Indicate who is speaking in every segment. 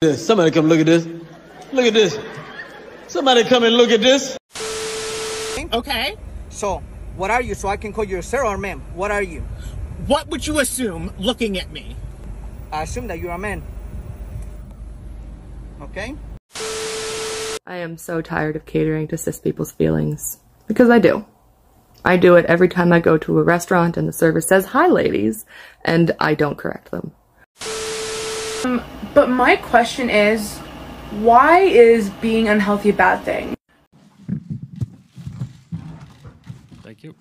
Speaker 1: Somebody come look at this. Look at this. Somebody come and look at this.
Speaker 2: Okay.
Speaker 3: So, what are you? So I can call you sir or ma'am. What are you?
Speaker 2: What would you assume looking at me?
Speaker 3: I assume that you're a man. Okay?
Speaker 4: I am so tired of catering to cis people's feelings. Because I do. I do it every time I go to a restaurant and the server says, "Hi, ladies," and I don't correct them.
Speaker 5: But my question is, why is being unhealthy a bad thing?
Speaker 6: Thank you.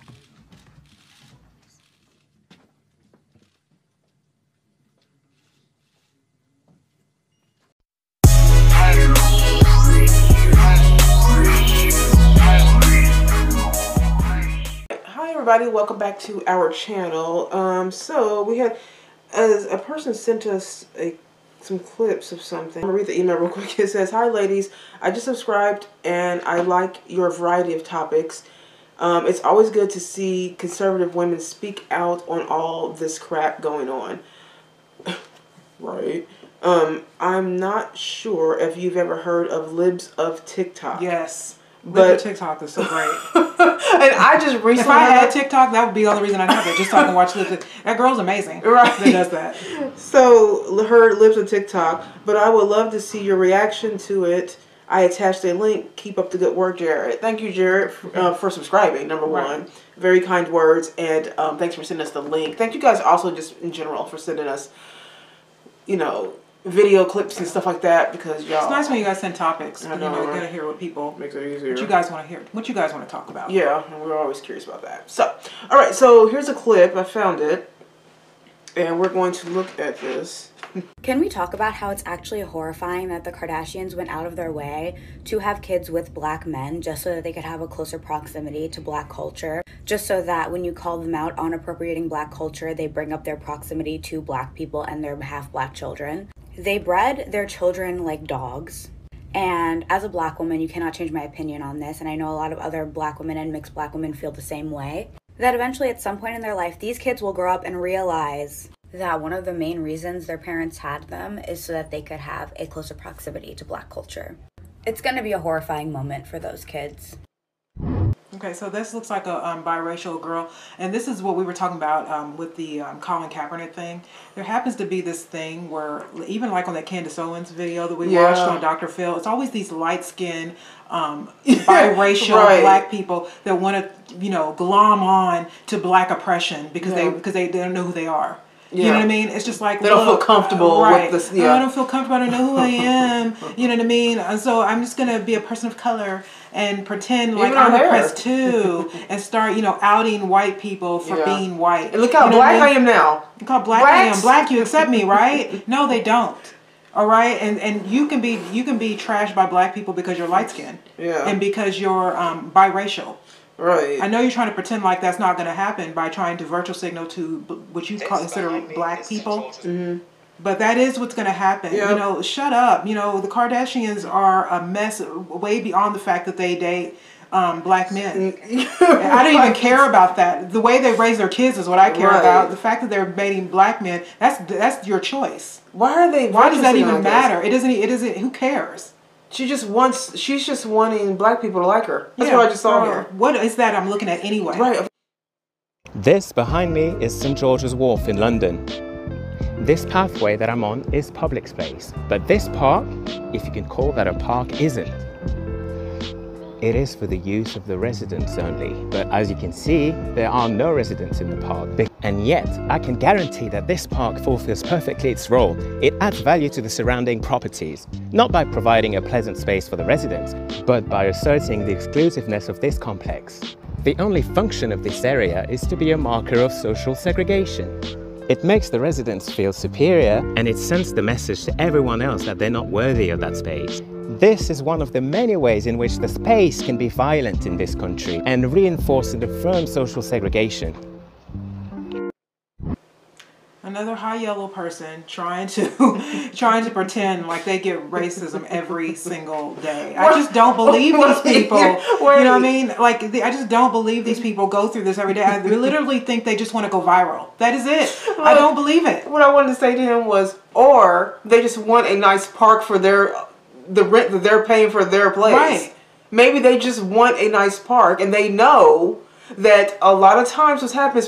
Speaker 7: Hi everybody, welcome back to our channel. So we had, as a person sent us some clips of something. I'm gonna read the email real quick. It says, "Hi ladies, I just subscribed and I like your variety of topics. It's always good to see conservative women speak out on all this crap going on." Right. I'm not sure if you've ever heard of Libs of TikTok.
Speaker 8: Yes.
Speaker 7: But
Speaker 8: Libs of TikTok is so great.
Speaker 7: And I just recently,
Speaker 8: if I had TikTok, that would be the only reason I'd have it, just so I can watch Libs. That girl's amazing.
Speaker 7: Right.
Speaker 8: That does that.
Speaker 7: So, her Libs of TikTok, but I would love to see your reaction to it. I attached a link. Keep up the good work, Jared. Thank you, Jared, for subscribing, number one. Very kind words, and thanks for sending us the link. Thank you guys also just in general for sending us, you know, video clips and stuff like that, because y'all.
Speaker 8: It's nice when you guys send topics.
Speaker 7: I know,
Speaker 8: you
Speaker 7: right?
Speaker 8: gotta hear what people.
Speaker 7: Makes it easier.
Speaker 8: What you guys want to hear. What you guys want to talk about.
Speaker 7: Yeah, and we're always curious about that. So, alright, so here's a clip. I found it. And we're going to look at this.
Speaker 9: Can we talk about how it's actually horrifying that the Kardashians went out of their way to have kids with black men just so that they could have a closer proximity to black culture? Just so that when you call them out on appropriating black culture, they bring up their proximity to black people and their half-black children. They bred their children like dogs. And as a black woman, you cannot change my opinion on this, and I know a lot of other black women and mixed black women feel the same way, that eventually at some point in their life, these kids will grow up and realize that one of the main reasons their parents had them is so that they could have a closer proximity to black culture. It's going to be a horrifying moment for those kids.
Speaker 8: Okay, so this looks like a biracial girl, and this is what we were talking about with the Colin Kaepernick thing. There happens to be this thing where, even like on that Candace Owens video that we watched on Dr. Phil, it's always these light-skinned biracial black people that want to, you know, glom on to black oppression because they don't know who they are. You know what I mean? It's just like,
Speaker 7: they don't feel comfortable with this.
Speaker 8: Oh, I don't feel comfortable. I don't know who I am. You know what I mean? And so I'm just going to be a person of color and pretend like I'm oppressed too, and start, you know, outing white people for being white.
Speaker 7: And look how black I am now.
Speaker 8: Look how black I am. Black, you accept me, right? No, they don't. All right, and you can be trashed by black people because you're light skinned, and because you're biracial.
Speaker 7: Right.
Speaker 8: I know you're trying to pretend like that's not going to happen by trying to virtual signal to what you consider black people. Mm-hmm. But that is what's going to happen. Yep. You know, shut up. You know, the Kardashians are a mess way beyond the fact that they date black men. I don't even care about that. The way they raise their kids is what I care about. The fact that they're dating black men, that's your choice.
Speaker 7: Why does
Speaker 8: that even matter? It isn't. Who cares?
Speaker 7: She's just wanting black people to like her. That's what I just saw here.
Speaker 8: What is that I'm looking at anyway?
Speaker 7: Right.
Speaker 10: This behind me is St. George's Wharf in London. This pathway that I'm on is public space, but this park, if you can call that a park, isn't. It is for the use of the residents only, but as you can see, there are no residents in the park. And yet, I can guarantee that this park fulfills perfectly its role. It adds value to the surrounding properties, not by providing a pleasant space for the residents, but by asserting the exclusiveness of this complex. The only function of this area is to be a marker of social segregation. It makes the residents feel superior, and it sends the message to everyone else that they're not worthy of that space. This is one of the many ways in which the space can be violent in this country and reinforce and affirm social segregation.
Speaker 8: Another high yellow person trying to pretend like they get racism every single day. I just don't believe these people. You know what I mean? Like, I just don't believe these people go through this every day. I literally think they just want to go viral. That is it. I don't believe it.
Speaker 7: What I wanted to say to him was, or they just want a nice park for the rent that they're paying for their place.
Speaker 8: Right.
Speaker 7: Maybe they just want a nice park, and they know that a lot of times what's happening,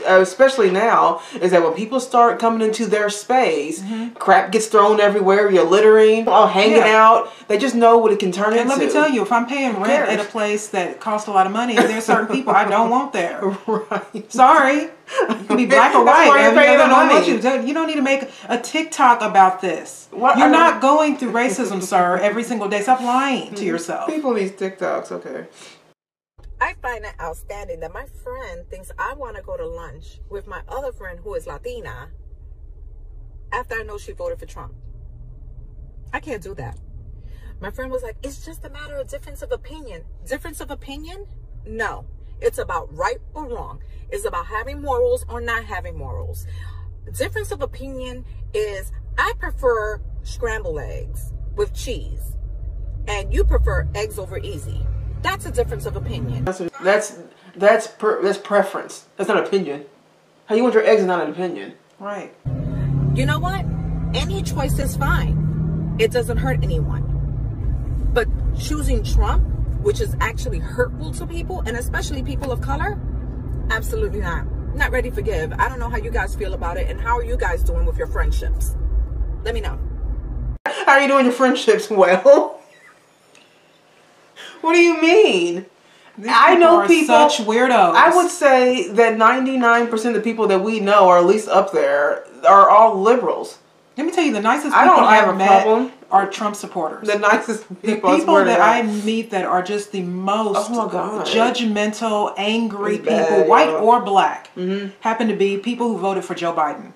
Speaker 7: especially now, is that when people start coming into their space, crap gets thrown everywhere, you're littering, all hanging out. They just know what it can turn into.
Speaker 8: And let me tell you, if I'm paying rent at a place that costs a lot of money, there's certain people I don't want there.
Speaker 7: Right.
Speaker 8: Sorry. You can be black or white. You don't need to make a TikTok about this. You're not going through racism, sir, every single day. Stop lying to yourself.
Speaker 7: People need TikToks, okay.
Speaker 11: I find it outstanding that my friend thinks I want to go to lunch with my other friend who is Latina after I know she voted for Trump. I can't do that. My friend was like, it's just a matter of difference of opinion. Difference of opinion? No. It's about right or wrong. It's about having morals or not having morals. Difference of opinion is I prefer scrambled eggs with cheese and you prefer eggs over easy. That's a difference of opinion.
Speaker 7: That's preference. That's not opinion. How you want your eggs is not an opinion.
Speaker 8: Right.
Speaker 11: You know what? Any choice is fine. It doesn't hurt anyone. But choosing Trump, which is actually hurtful to people, and especially people of color, absolutely not. Not ready to forgive. I don't know how you guys feel about it, and how are you guys doing with your friendships? Let me know.
Speaker 7: How are you doing your friendships? Well, what do you mean? I know people
Speaker 8: such weirdos.
Speaker 7: I would say that 99% of the people that we know, or at least up there, are all liberals.
Speaker 8: Let me tell you, the nicest people I've met are Trump supporters.
Speaker 7: The nicest people.
Speaker 8: The people that I meet that are just the most judgmental, angry people, white or black, happen to be people who voted for Joe Biden.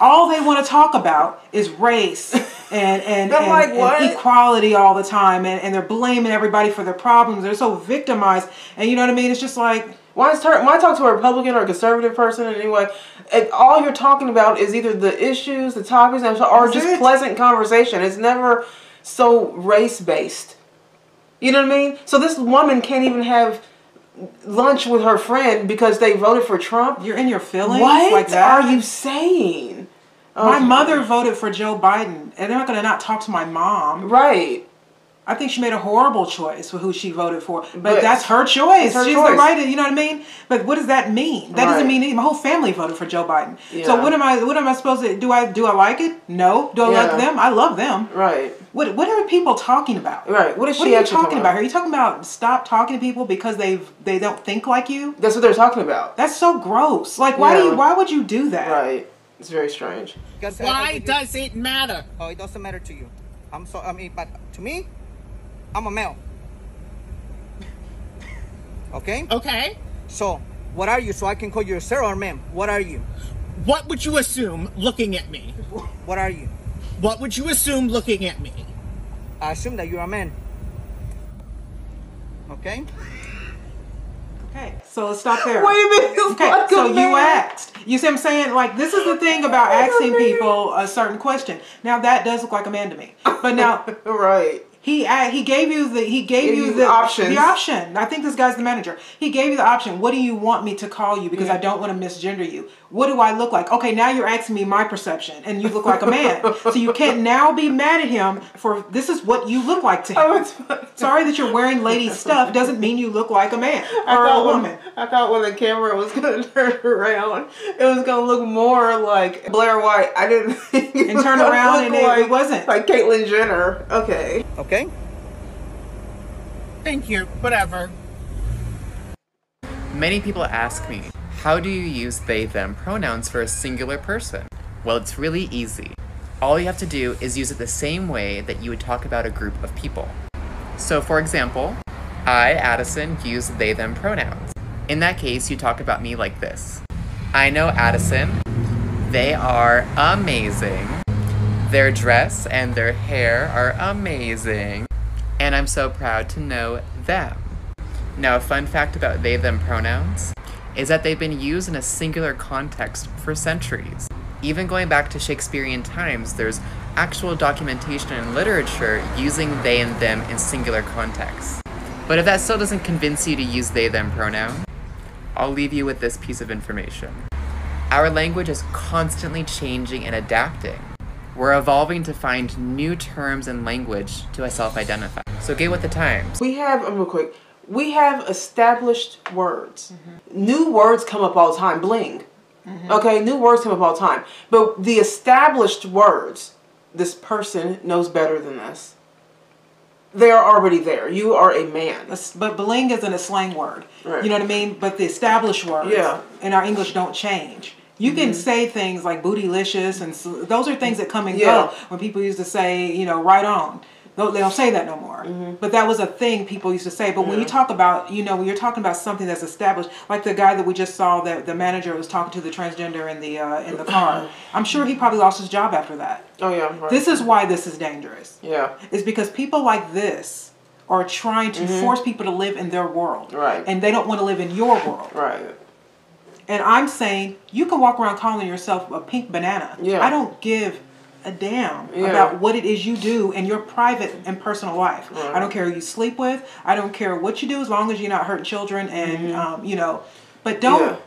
Speaker 8: All they want to talk about is race and equality all the time, and they're blaming everybody for their problems. They're so victimized, and you know what I mean? It's just like,
Speaker 7: when I talk to a Republican or a conservative person anyway, and all you're talking about is either the issues, the topics, or just pleasant conversation. It's never so race-based. You know what I mean? So this woman can't even have lunch with her friend because they voted for Trump.
Speaker 8: You're in your feelings?
Speaker 7: What
Speaker 8: like that?
Speaker 7: are you saying?
Speaker 8: My mother voted for Joe Biden, and they're not going to not talk to my mom.
Speaker 7: Right.
Speaker 8: I think she made a horrible choice for who she voted for. But that's her choice. She's the right, you know what I mean? But what does that mean? That doesn't mean anything. My whole family voted for Joe Biden. Yeah. So what am I supposed to do? Do I like it? No. Do I like them? I love them.
Speaker 7: Right.
Speaker 8: What are people talking about?
Speaker 7: Right. What are
Speaker 8: you talking about here? Are you talking about stop talking to people because they don't think like you?
Speaker 7: That's what they're talking about.
Speaker 8: That's so gross. Like why would you do that?
Speaker 7: Right. It's very strange.
Speaker 2: Why does it matter?
Speaker 3: Oh, it doesn't matter to you. But to me, I'm a male. Okay?
Speaker 2: Okay.
Speaker 3: So, what are you? So I can call you sir or ma'am. What are you?
Speaker 2: What would you assume looking at me?
Speaker 3: What are you?
Speaker 2: What would you assume looking at me?
Speaker 3: I assume that you're a man. Okay?
Speaker 8: Okay, so let's stop there.
Speaker 7: Wait a minute.
Speaker 8: Okay, so you asked. You see what I'm saying? Like, this is the thing about asking people a certain question. Now, that does look like a man to me. But now...
Speaker 7: Right.
Speaker 8: He gave you the
Speaker 7: options.
Speaker 8: The option. I think this guy's the manager. He gave you the option. What do you want me to call you? Because I don't want to misgender you. What do I look like? Okay, now you're asking me my perception, and you look like a man. So you can't now be mad at him for this is what you look like to him. Sorry that you're wearing lady stuff doesn't mean you look like a man or a woman.
Speaker 7: I thought when the camera was going to turn around, it was going to look more like Blair White. I didn't think it
Speaker 8: and turn around and it wasn't.
Speaker 7: Like Caitlyn Jenner. Okay.
Speaker 3: Okay.
Speaker 2: Thank you. Whatever.
Speaker 10: Many people ask me, how do you use they, them pronouns for a singular person? Well, it's really easy. All you have to do is use it the same way that you would talk about a group of people. So, for example, I, Addison, use they, them pronouns. In that case, you talk about me like this. I know Addison. They are amazing. Their dress and their hair are amazing. And I'm so proud to know them. Now, a fun fact about they, them pronouns is that they've been used in a singular context for centuries. Even going back to Shakespearean times, there's actual documentation in literature using they and them in singular contexts. But if that still doesn't convince you to use they, them pronoun, I'll leave you with this piece of information. Our language is constantly changing and adapting.
Speaker 12: We're evolving to find new terms and language to self-identify. So get with the times.
Speaker 7: We have, real quick, we have established words. New words come up all the time. Bling. Okay, new words come up all the time. But the established words, this person knows better than this. They are already there. You are a man.
Speaker 8: But bling isn't a slang word.
Speaker 7: Right.
Speaker 8: You know what I mean? But the established words in our English don't change. You can say things like bootylicious, and those are things that come and go. When people used to say, you know, right on. They don't say that no more. But that was a thing people used to say. But when you talk about, you know, when you're talking about something that's established, like the guy that we just saw, that the manager was talking to the transgender in the car. I'm sure he probably lost his job after that.
Speaker 7: Oh yeah. Right.
Speaker 8: This is why this is dangerous.
Speaker 7: Yeah.
Speaker 8: It's because people like this are trying to force people to live in their world.
Speaker 7: Right.
Speaker 8: And they don't want to live in your world.
Speaker 7: Right.
Speaker 8: And I'm saying you can walk around calling yourself a pink banana.
Speaker 7: Yeah.
Speaker 8: I don't give a damn about what it is you do in your private and personal life.
Speaker 7: Right.
Speaker 8: I don't care who you sleep with. I don't care what you do as long as you're not hurting children and you know. But don't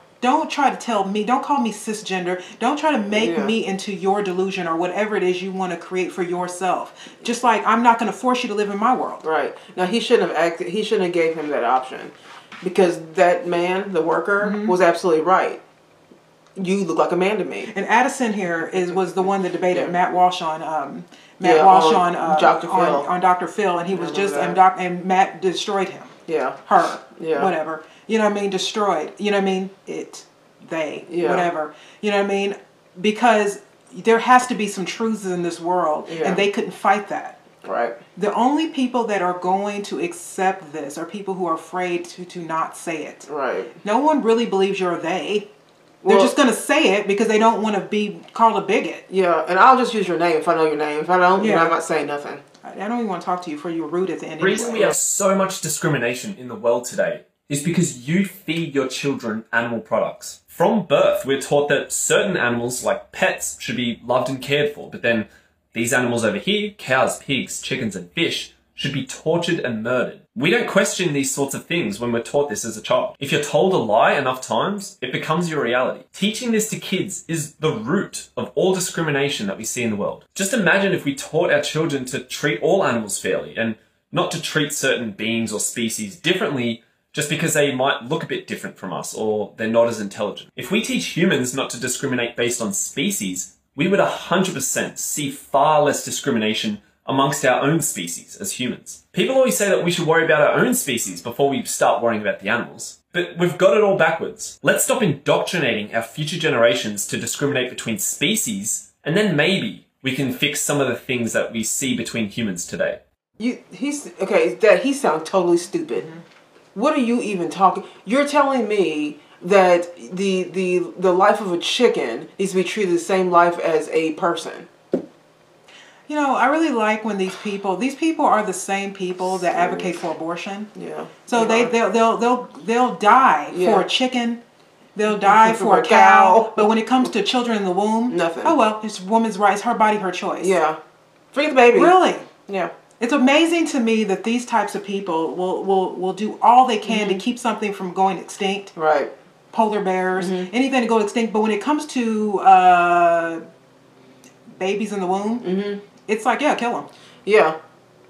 Speaker 8: try to tell me, don't call me cisgender. Don't try to make me into your delusion or whatever it is you want to create for yourself. Just like I'm not going to force you to live in my world.
Speaker 7: Right. Now he shouldn't have acted. He shouldn't have gave him that option, because that man, the worker, was absolutely right. You look like a man to me.
Speaker 8: And Addison here was the one that debated Matt Walsh on Dr. Phil, and he was just and Matt destroyed him.
Speaker 7: Yeah.
Speaker 8: Her. Yeah. Whatever. You know what I mean? Destroyed. You know what I mean? They. Whatever. You know what I mean? Because there has to be some truths in this world, and they couldn't fight that.
Speaker 7: Right.
Speaker 8: The only people that are going to accept this are people who are afraid to not say it.
Speaker 7: Right.
Speaker 8: No one really believes you're they. They're just going to say it because they don't want to be called a bigot.
Speaker 7: Yeah, and I'll just use your name if I know your name. If I don't, then I'm not saying nothing.
Speaker 8: I don't even want to talk to you for you were rude at the end.
Speaker 13: The reason we have so much discrimination in the world today is because you feed your children animal products. From birth, we're taught that certain animals, like pets, should be loved and cared for, but then these animals over here, cows, pigs, chickens, and fish, should be tortured and murdered. We don't question these sorts of things when we're taught this as a child. If you're told a lie enough times, it becomes your reality. Teaching this to kids is the root of all discrimination that we see in the world. Just imagine if we taught our children to treat all animals fairly and not to treat certain beings or species differently just because they might look a bit different from us or they're not as intelligent. If we teach humans not to discriminate based on species, we would 100% see far less discrimination amongst our own species as humans. People always say that we should worry about our own species before we start worrying about the animals. But we've got it all backwards. Let's stop indoctrinating our future generations to discriminate between species, and then maybe we can fix some of the things that we see between humans today.
Speaker 7: Dad, he sounds totally stupid. What are you even talking? You're telling me that the life of a chicken needs to be treated the same life as a person.
Speaker 8: You know, I really like when these people are the same people that advocate for abortion. Yeah. So they'll die for a chicken. They'll die for a cow. But when it comes to children in the womb, nothing. Oh well, it's woman's rights, her body, her choice. Yeah. Free the baby. Really? Yeah. It's amazing to me that these types of people will do all they can to keep something from going extinct. Right. Polar bears, anything to go extinct. But when it comes to babies in the womb, it's like, yeah, kill them. Yeah.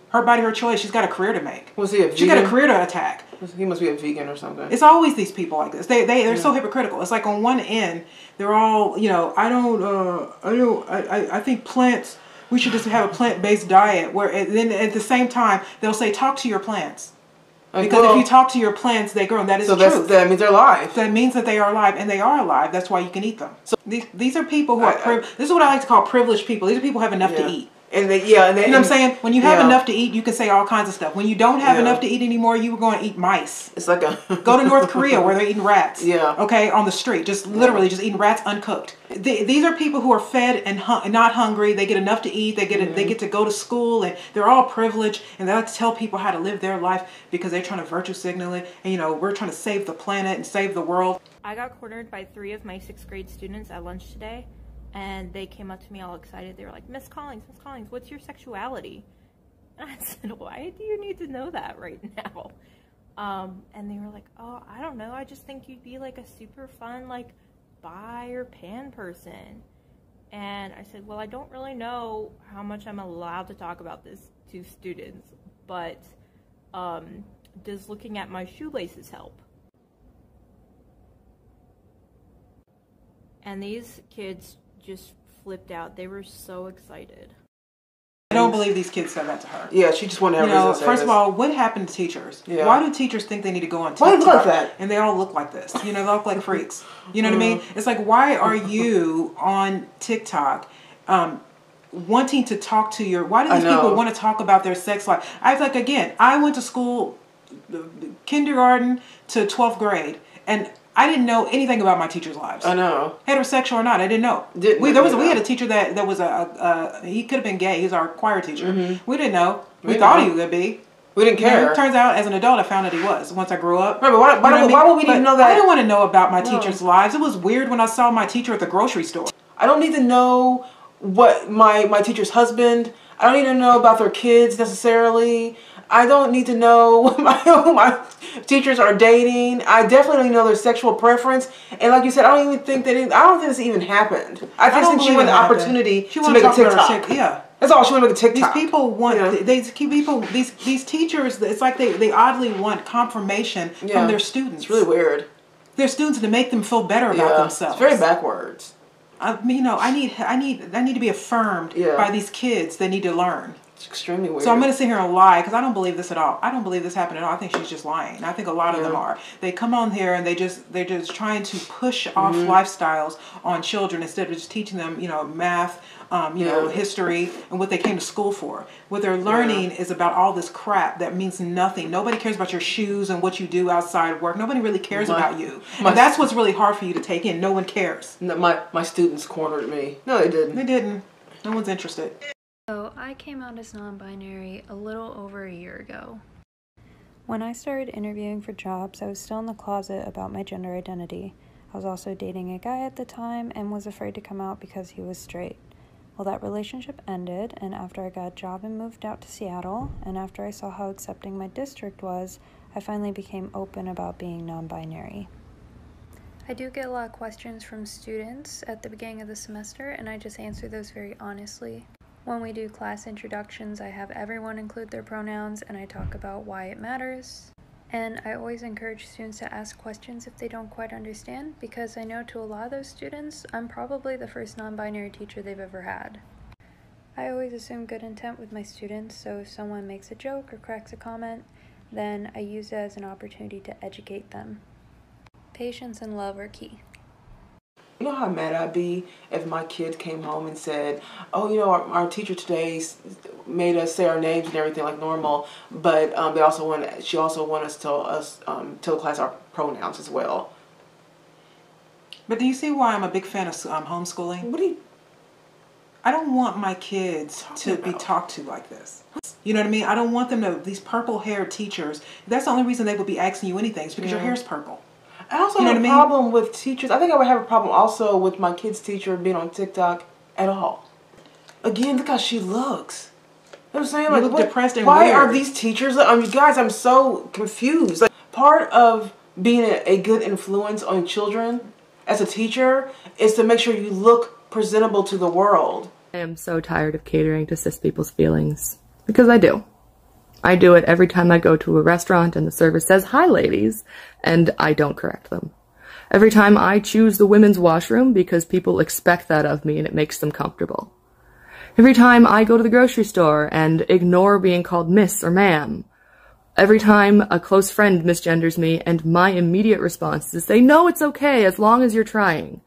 Speaker 8: Her body, her choice. She's got a career to make. Was he a vegan? She got a career to attack.
Speaker 7: He must be a vegan or something.
Speaker 8: It's always these people like this. They're so hypocritical. It's like on one end, they're all, you know, I think plants, we should just have a plant-based diet. Where then at the same time, they'll say, talk to your plants. Because if you talk to your plants, they grow. And that is the truth. That means they're alive. That means that they are alive, and they are alive. That's why you can eat them. So these are people who are this is what I like to call privileged people. These are people who have enough to eat. And you know what I'm saying? When you have enough to eat, you can say all kinds of stuff. When you don't have enough to eat anymore, you were going to eat mice. It's like go to North Korea where they're eating rats. Yeah. Okay, on the street, just literally just eating rats uncooked. These are people who are fed and not hungry. They get enough to eat. They get to go to school, and they're all privileged. And they like to tell people how to live their life because they're trying to virtue signal it. And you know, we're trying to save the planet and save the world.
Speaker 14: I got cornered by 3 of my 6th grade students at lunch today. And they came up to me all excited. They were like, Miss Collins, what's your sexuality? And I said, why do you need to know that right now? And they were like, oh, I don't know. I just think you'd be like a super fun, like, bi or pan person. And I said, well, I don't really know how much I'm allowed to talk about this to students, but does looking at my shoelaces help? And these kids just flipped out. They were so excited.
Speaker 8: I don't believe these kids said that to her.
Speaker 7: Yeah, she just wanted to have reason to say
Speaker 8: first
Speaker 7: this.
Speaker 8: of all, what happened to teachers?
Speaker 7: Yeah.
Speaker 8: Why do teachers think they need to go on TikTok?
Speaker 7: Why do they look like that?
Speaker 8: And they all look like this. You know, they look like freaks. You know what I mean? It's like, why are you on TikTok wanting to talk to your... Why do these people want to talk about their sex life? I was like, again, I went to school, kindergarten to 12th grade, and I didn't know anything about my teachers' lives.
Speaker 7: I know.
Speaker 8: Heterosexual or not, I didn't know. We had a teacher that was he could have been gay. He's our choir teacher. We didn't know. We thought he would be.
Speaker 7: We didn't care.
Speaker 8: You know, turns out, as an adult, I found that he was. Once I grew up.
Speaker 7: Right, but why would we need to know that?
Speaker 8: I didn't want to know about my teachers' lives. It was weird when I saw my teacher at the grocery store.
Speaker 7: I don't need to know what my teacher's husband. I don't need to know about their kids necessarily. I don't need to know who my teachers are dating. I definitely don't know their sexual preference. And like you said, I don't even think that I don't think this even happened. I just think she wanted the opportunity to make a TikTok.
Speaker 8: Yeah.
Speaker 7: That's all. She wanted to make a TikTok.
Speaker 8: These people want these teachers. It's like they oddly want confirmation from their students.
Speaker 7: It's really weird.
Speaker 8: Their students to make them feel better about themselves.
Speaker 7: It's very backwards.
Speaker 8: I need to be affirmed by these kids. They need to learn.
Speaker 7: It's extremely weird.
Speaker 8: So I'm going to sit here and lie because I don't believe this at all. I don't believe this happened at all. I think she's just lying. I think a lot of them are. They come on here and they're just trying to push off lifestyles on children instead of just teaching them, math, history, and what they came to school for. What they're learning is about all this crap that means nothing. Nobody cares about your shoes and what you do outside of work. Nobody really cares about you. And that's what's really hard for you to take in. No one cares.
Speaker 7: No, my students cornered me. No, they didn't.
Speaker 8: They didn't. No one's interested.
Speaker 15: So I came out as non-binary a little over a year ago. When I started interviewing for jobs, I was still in the closet about my gender identity. I was also dating a guy at the time and was afraid to come out because he was straight. Well, that relationship ended, and after I got a job and moved out to Seattle, and after I saw how accepting my district was, I finally became open about being non-binary. I do get a lot of questions from students at the beginning of the semester, and I just answer those very honestly. When we do class introductions, I have everyone include their pronouns and I talk about why it matters. And I always encourage students to ask questions if they don't quite understand, because I know to a lot of those students, I'm probably the first non-binary teacher they've ever had. I always assume good intent with my students, so if someone makes a joke or cracks a comment, then I use it as an opportunity to educate them. Patience and love are key.
Speaker 7: You know how mad I'd be if my kid came home and said, oh, our teacher today made us say our names and everything like normal, but she also wanted us to tell the class our pronouns as well.
Speaker 8: But do you see why I'm a big fan of homeschooling? I don't want my kids to be talked to like this. You know what I mean? I don't want them to, these purple-haired teachers, that's the only reason they would be asking you anything, is because your hair's purple.
Speaker 7: I also have a problem with teachers. I think I would have a problem also with my kid's teacher being on TikTok at all. Again, look how she looks. You know what I'm saying?
Speaker 8: You look depressed and
Speaker 7: why
Speaker 8: weird.
Speaker 7: Are these teachers? Guys, I'm so confused. Like, part of being a good influence on children as a teacher is to make sure you look presentable to the world.
Speaker 4: I am so tired of catering to cis people's feelings. Because I do. I do it every time I go to a restaurant and the server says, hi ladies, and I don't correct them. Every time I choose the women's washroom because people expect that of me and it makes them comfortable. Every time I go to the grocery store and ignore being called miss or ma'am. Every time a close friend misgenders me and my immediate response is to say, no, it's okay as long as you're trying.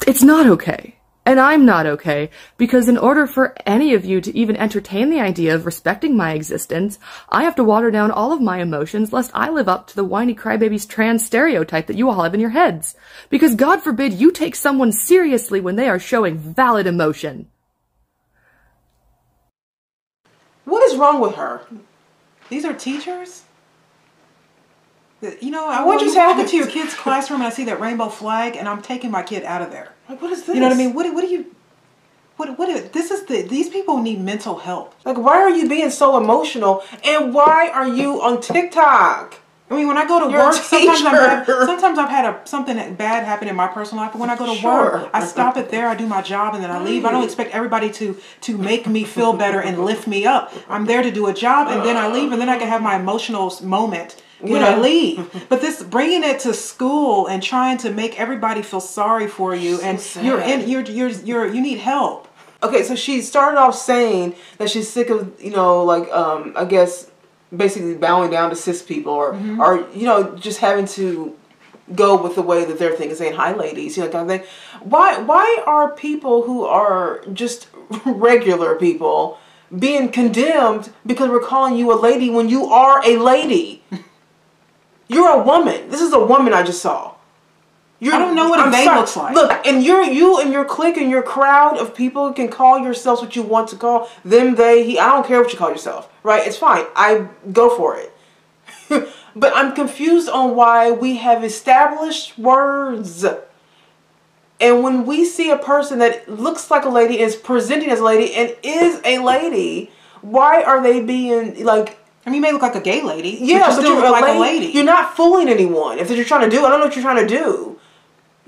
Speaker 4: It's not okay. And I'm not okay, because in order for any of you to even entertain the idea of respecting my existence, I have to water down all of my emotions lest I live up to the whiny crybabies trans stereotype that you all have in your heads. Because God forbid you take someone seriously when they are showing valid emotion.
Speaker 7: What is wrong with her?
Speaker 8: These are teachers? I walk into your kid's classroom and I see that rainbow flag and I'm taking my kid out of there.
Speaker 7: Like, what is this?
Speaker 8: You know what I mean? These people need mental help.
Speaker 7: Like, why are you being so emotional? And why are you on TikTok?
Speaker 8: I mean, when I go to work, sometimes I've had something bad happen in my personal life. But when I go to work, I stop it there. I do my job, and then I leave. I don't expect everybody to make me feel better and lift me up. I'm there to do a job, and then I leave, and then I can have my emotional moment when I leave. But this bringing it to school and trying to make everybody feel sorry for you, and you need help.
Speaker 7: Okay, so she started off saying that she's sick of, you know, like I guess basically bowing down to cis people, or you know, just having to go with the way that they're thinking, saying hi ladies, you know, kind of thing. Why are people who are just regular people being condemned because we're calling you a lady when you are a lady? You're a woman. This is a woman I just saw. I
Speaker 8: don't know what a they looks like.
Speaker 7: Look, and you and your clique and your crowd of people can call yourselves what you want to call them, they, he. I don't care what you call yourself, right? It's fine. I go for it. But I'm confused on why we have established words. And when we see a person that looks like a lady, is presenting as a lady, and is a lady, why are they being like...
Speaker 8: I mean, you may look like a gay lady.
Speaker 7: Yeah,
Speaker 8: but you're like a lady.
Speaker 7: You're not fooling anyone. If you're trying to do, I don't know what you're trying to do.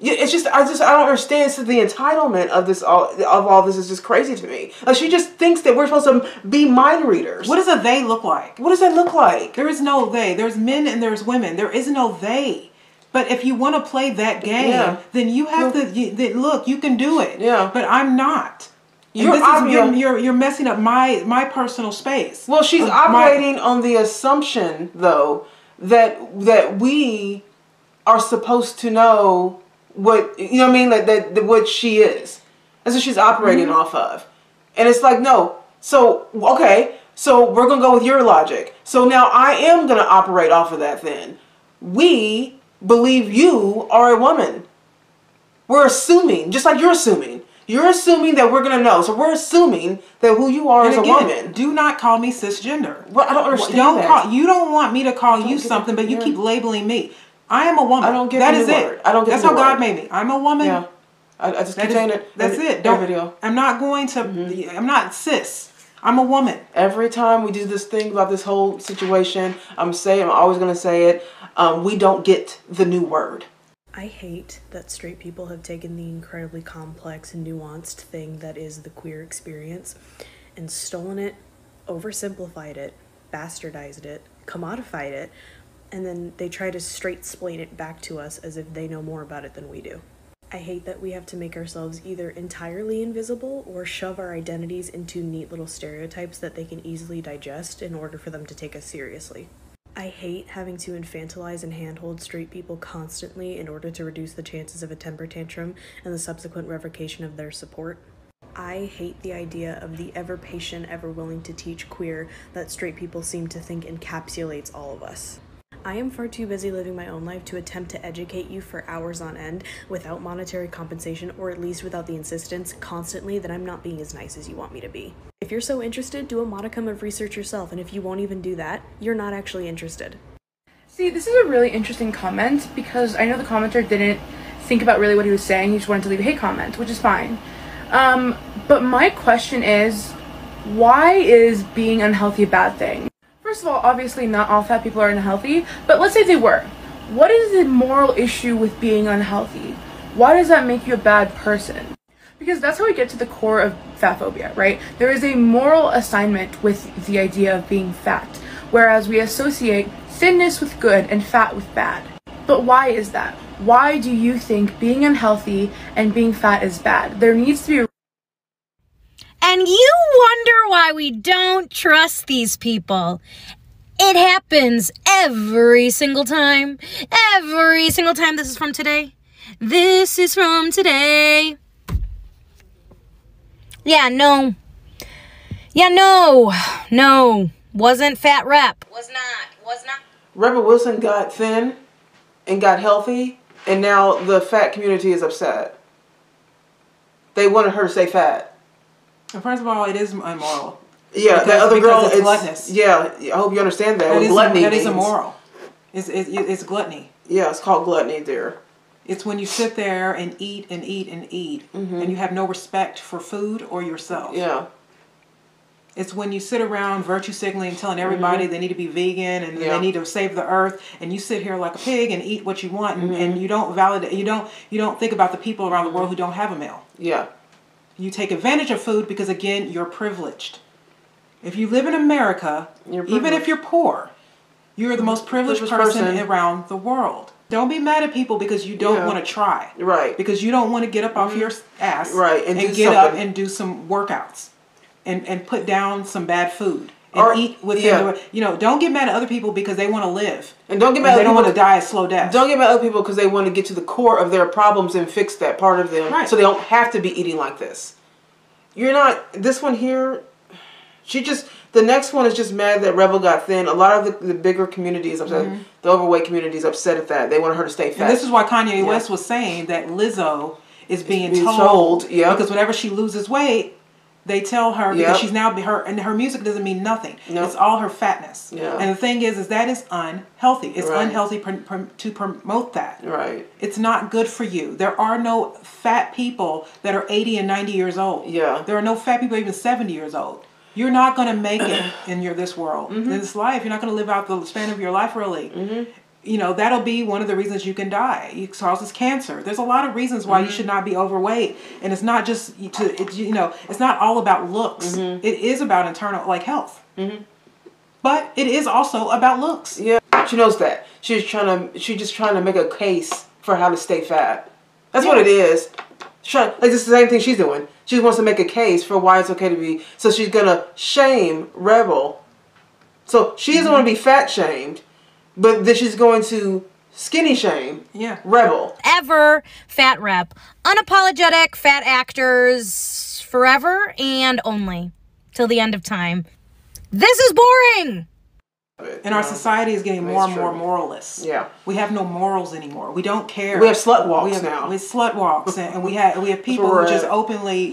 Speaker 7: It's just, I don't understand. So the entitlement of this, all this is just crazy to me. Like, she just thinks that we're supposed to be mind readers.
Speaker 8: What does a they look like?
Speaker 7: What does that look like?
Speaker 8: There is no they. There's men and there's women. There is no they. But if you want to play that game, then you have to. Look, you can do it. Yeah. But I'm not. You're messing up my personal space.
Speaker 7: Well, she's operating on the assumption, though, that we are supposed to know what, you know what I mean, that what she is. That's what she's operating off of. And it's like, no. So, okay, so we're going to go with your logic. So now I am going to operate off of that then. We believe you are a woman. We're assuming, just like you're assuming. You're assuming that we're going to know. So we're assuming that who you are is a woman.
Speaker 8: Do not call me cisgender.
Speaker 7: Well, I don't understand that.
Speaker 8: You don't want me to call you something, but you keep labeling me. I am a woman. I don't get that. Is it?
Speaker 7: I don't get
Speaker 8: That's how God made me. I'm a woman.
Speaker 7: Yeah. I just keep saying it.
Speaker 8: That's it. I'm not going to. I'm not cis. I'm a woman.
Speaker 7: Every time we do this thing about this whole situation, I'm always going to say it. We don't get the new word.
Speaker 16: I hate that straight people have taken the incredibly complex and nuanced thing that is the queer experience and stolen it, oversimplified it, bastardized it, commodified it, and then they try to straight-splain it back to us as if they know more about it than we do. I hate that we have to make ourselves either entirely invisible or shove our identities into neat little stereotypes that they can easily digest in order for them to take us seriously. I hate having to infantilize and handhold straight people constantly in order to reduce the chances of a temper tantrum and the subsequent revocation of their support. I hate the idea of the ever patient, ever willing to teach queer that straight people seem to think encapsulates all of us. I am far too busy living my own life to attempt to educate you for hours on end without monetary compensation, or at least without the insistence constantly that I'm not being as nice as you want me to be. If you're so interested, do a modicum of research yourself, and if you won't even do that, you're not actually interested.
Speaker 5: See, this is a really interesting comment because I know the commenter didn't think about really what he was saying. He just wanted to leave a hate comment, which is fine. But my question is, why is being unhealthy a bad thing? First of all, obviously not all fat people are unhealthy, but let's say they were. What is the moral issue with being unhealthy? Why does that make you a bad person? Because that's how we get to the core of fat phobia, right? There is a moral assignment with the idea of being fat, whereas we associate thinness with good and fat with bad. But why is that? Why do you think being unhealthy and being fat is bad? There needs to be
Speaker 17: And you wonder why we don't trust these people. It happens every single time. Every single time. This is from today. This is from today. Yeah, no. No. Wasn't fat rep. Was not.
Speaker 7: Rebel Wilson got thin and got healthy, and now the fat community is upset. They wanted her to stay fat.
Speaker 8: And first of all, it is immoral.
Speaker 7: Yeah, that other girl
Speaker 8: is gluttonous.
Speaker 7: Yeah, I hope you understand that.
Speaker 8: That is immoral. It's gluttony.
Speaker 7: Yeah, it's called gluttony there.
Speaker 8: It's when you sit there and eat and eat and eat, and you have no respect for food or yourself.
Speaker 7: Yeah.
Speaker 8: It's when you sit around virtue signaling, telling everybody they need to be vegan and they need to save the earth, and you sit here like a pig and eat what you want, and you don't validate. You don't think about the people around the world who don't have a meal.
Speaker 7: Yeah.
Speaker 8: You take advantage of food because, again, you're privileged. If you live in America, even if you're poor, you're the most privileged person around the world. Don't be mad at people because you don't want to try.
Speaker 7: Right.
Speaker 8: Because you don't want to get up off your ass
Speaker 7: and
Speaker 8: get up and do some workouts and put down some bad food. And eat within don't get mad at other people because they want to live.
Speaker 7: And don't get mad at
Speaker 8: they don't
Speaker 7: people
Speaker 8: want to die a slow death.
Speaker 7: Don't get mad at other people because they want to get to the core of their problems and fix that part of them. So they don't have to be eating like this. You're not, this one here, the next one is just mad that Rebel got thin. A lot of the bigger communities upset, the overweight communities upset at that. They want her to stay fat.
Speaker 8: And this is why Kanye West was saying that Lizzo is being told because whenever she loses weight, they tell her because she's now her music doesn't mean nothing. It's all her fatness. And the thing is that is unhealthy. It's unhealthy to promote that. It's not good for you. There are no fat people that are 80 and 90 years old. There are no fat people even 70 years old. You're not going to make it in this world, in this life. You're not going to live out the span of your life, really. You know, that'll be one of the reasons you can die. It causes cancer. There's a lot of reasons why you should not be overweight. And it's not just, it's not all about looks. It is about internal, like, health. But it is also about looks.
Speaker 7: Yeah, she knows that. She's just trying to make a case for how to stay fat. That's what it is. Like, this is the same thing she's doing. She wants to make a case for why it's okay to be. So she's gonna shame Rebel. So she doesn't want to be fat shamed, but then she's going to skinny shame Rebel.
Speaker 17: Ever fat rep, unapologetic fat actors forever and only till the end of time. This is boring.
Speaker 8: And our society is getting more and more moralists. We have no morals anymore. We don't care.
Speaker 7: We have slut walks now.
Speaker 8: We have slut walks, and we have people who just openly,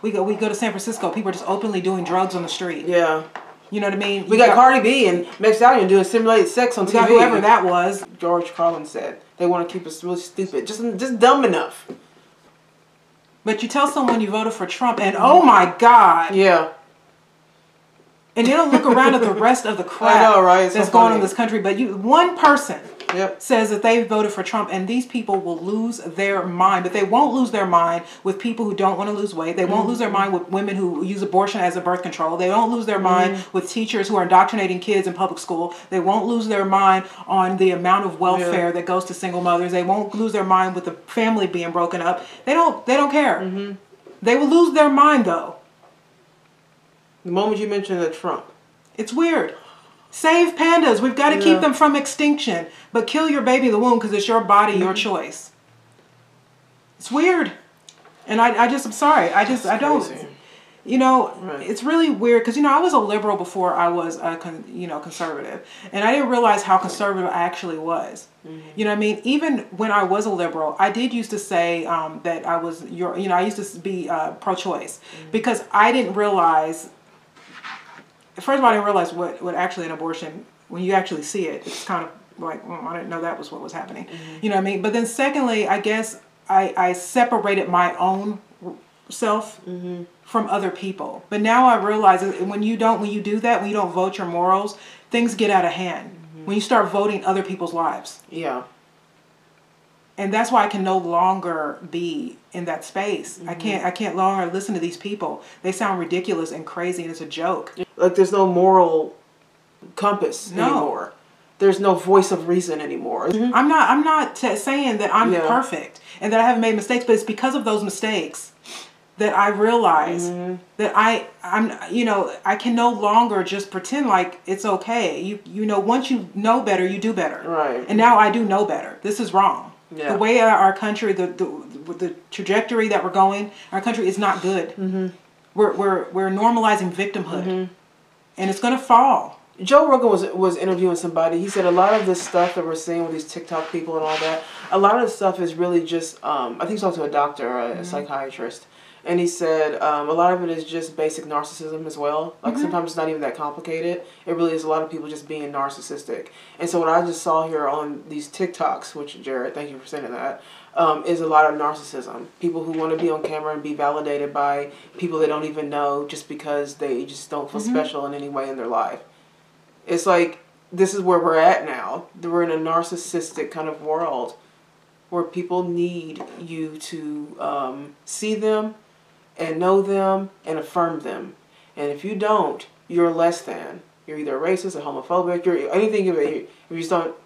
Speaker 8: we go to San Francisco. People are just openly doing drugs on the street. You know what I mean?
Speaker 7: We got Cardi B and Meg Stallion doing simulated sex on TV.
Speaker 8: Got whoever that was.
Speaker 7: George Carlin said they want to keep us really stupid, just dumb enough.
Speaker 8: But you tell someone you voted for Trump, and oh my God. And you don't look around at the rest of the crap that's going on in this country. But one person says that they voted for Trump, and these people will lose their mind. But they won't lose their mind with people who don't want to lose weight. They won't lose their mind with women who use abortion as a birth control. They won't lose their mind with teachers who are indoctrinating kids in public school. They won't lose their mind on the amount of welfare that goes to single mothers. They won't lose their mind with the family being broken up. They don't care. They will lose their mind, though.
Speaker 7: The moment you mention Trump.
Speaker 8: It's weird. Save pandas. We've got to keep them from extinction. But kill your baby in the womb because it's your body, your choice. It's weird. And I'm sorry. I don't, it's really weird because, I was a liberal before I was a, conservative. And I didn't realize how conservative I actually was. You know what I mean? Even when I was a liberal, I did used to say that I was I used to be pro-choice because I didn't realize. First of all, I didn't realize what actually an abortion, when you actually see it, it's kind of like, I didn't know that was what was happening. You know what I mean? But then secondly, I guess I separated my own self from other people. But now I realize that when you do that, when you don't vote your morals, things get out of hand. When you start voting other people's lives. And that's why I can no longer be in that space. I can't longer listen to these people. They sound ridiculous and crazy, and it's a joke.
Speaker 7: Like there's no moral compass anymore. There's no voice of reason anymore.
Speaker 8: I'm not saying that I'm perfect and that I haven't made mistakes, but it's because of those mistakes that I realize that I can no longer just pretend like it's okay. Once you know better, you do better. And now I do know better. This is wrong. The way our country, the trajectory that we're going, our country is not good. We're normalizing victimhood, and it's going to fall.
Speaker 7: Joe Rogan was interviewing somebody. He said a lot of this stuff that we're seeing with these TikTok people and all that, a lot of the stuff is really just. I think he talked to a doctor, a psychiatrist. And he said a lot of it is just basic narcissism as well. Like sometimes it's not even that complicated. It really is a lot of people just being narcissistic. And so what I just saw here on these TikToks, which Jared, thank you for saying that. is a lot of narcissism. People who want to be on camera and be validated by people they don't even know just because they just don't feel special in any way in their life. It's like, this is where we're at now. We're in a narcissistic kind of world where people need you to see them and know them and affirm them. And if you don't, you're less than. You're either racist or homophobic. You're anything of it. If you just don't.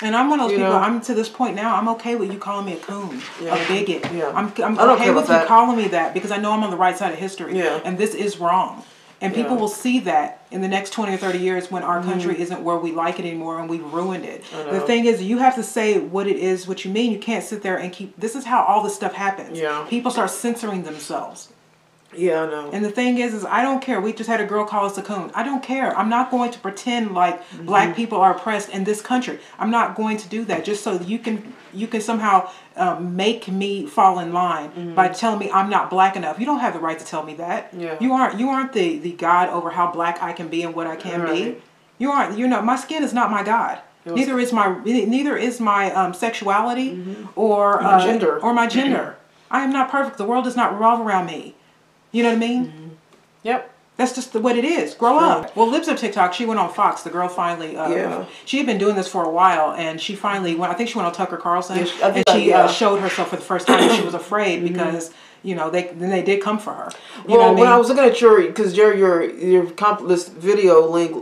Speaker 8: And I'm one of those people, I'm to this point now, I'm okay with you calling me a coon, a bigot.
Speaker 7: Yeah.
Speaker 8: I'm okay with you calling me that because I know I'm on the right side of history.
Speaker 7: Yeah.
Speaker 8: And this is wrong. And people will see that in the next 20 or 30 years when our country isn't where we like it anymore and we've ruined it. The thing is, you have to say what it is, what you mean. You can't sit there and keep... This is how all this stuff happens.
Speaker 7: Yeah.
Speaker 8: People start censoring themselves.
Speaker 7: Yeah, I know.
Speaker 8: And the thing is I don't care. We just had a girl call us a coon. I don't care. I'm not going to pretend like black people are oppressed in this country. I'm not going to do that just so you can somehow make me fall in line by telling me I'm not black enough. You don't have the right to tell me that. Yeah. You aren't the God over how black I can be and what I can be. You aren't. You're not. My skin is not my God. Neither is my sexuality or
Speaker 7: my gender.
Speaker 8: Or my gender. I am not perfect. The world does not revolve around me. You know what I mean?
Speaker 7: Yep.
Speaker 8: That's just what it is. Grow up. Well, Libs of TikTok, she went on Fox. The girl finally, she had been doing this for a while, and she finally went, I think she went on Tucker Carlson, and she showed herself for the first time, and she was afraid because, you know, they did come for her. You know what I mean?
Speaker 7: When I was looking at your this video link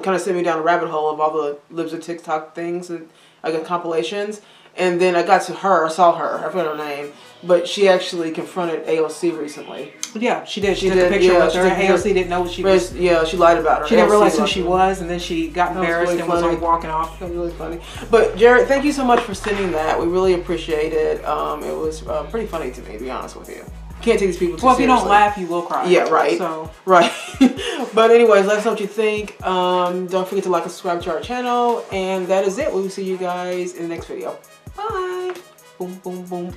Speaker 7: kind of sent me down a rabbit hole of all the Libs of TikTok things, and I got compilations. And then I got to her, I saw her, I forgot her name, but she actually confronted AOC recently.
Speaker 8: Yeah, she did. She took a picture with her, and AOC didn't know what she was.
Speaker 7: Yeah, she lied about her.
Speaker 8: She didn't realize who she was, and then she got embarrassed and was like walking off.
Speaker 7: That was really funny. But Jared, thank you so much for sending that. We really appreciate it. It was pretty funny to me, to be honest with you. Can't take these people too seriously.
Speaker 8: Well, if you don't laugh, you will cry.
Speaker 7: Yeah, right.
Speaker 8: So.
Speaker 7: Right. But anyways, let us know what you think. Don't forget to like and subscribe to our channel. And that is it. We will see you guys in the next video. Bye. Boom, boom, boom.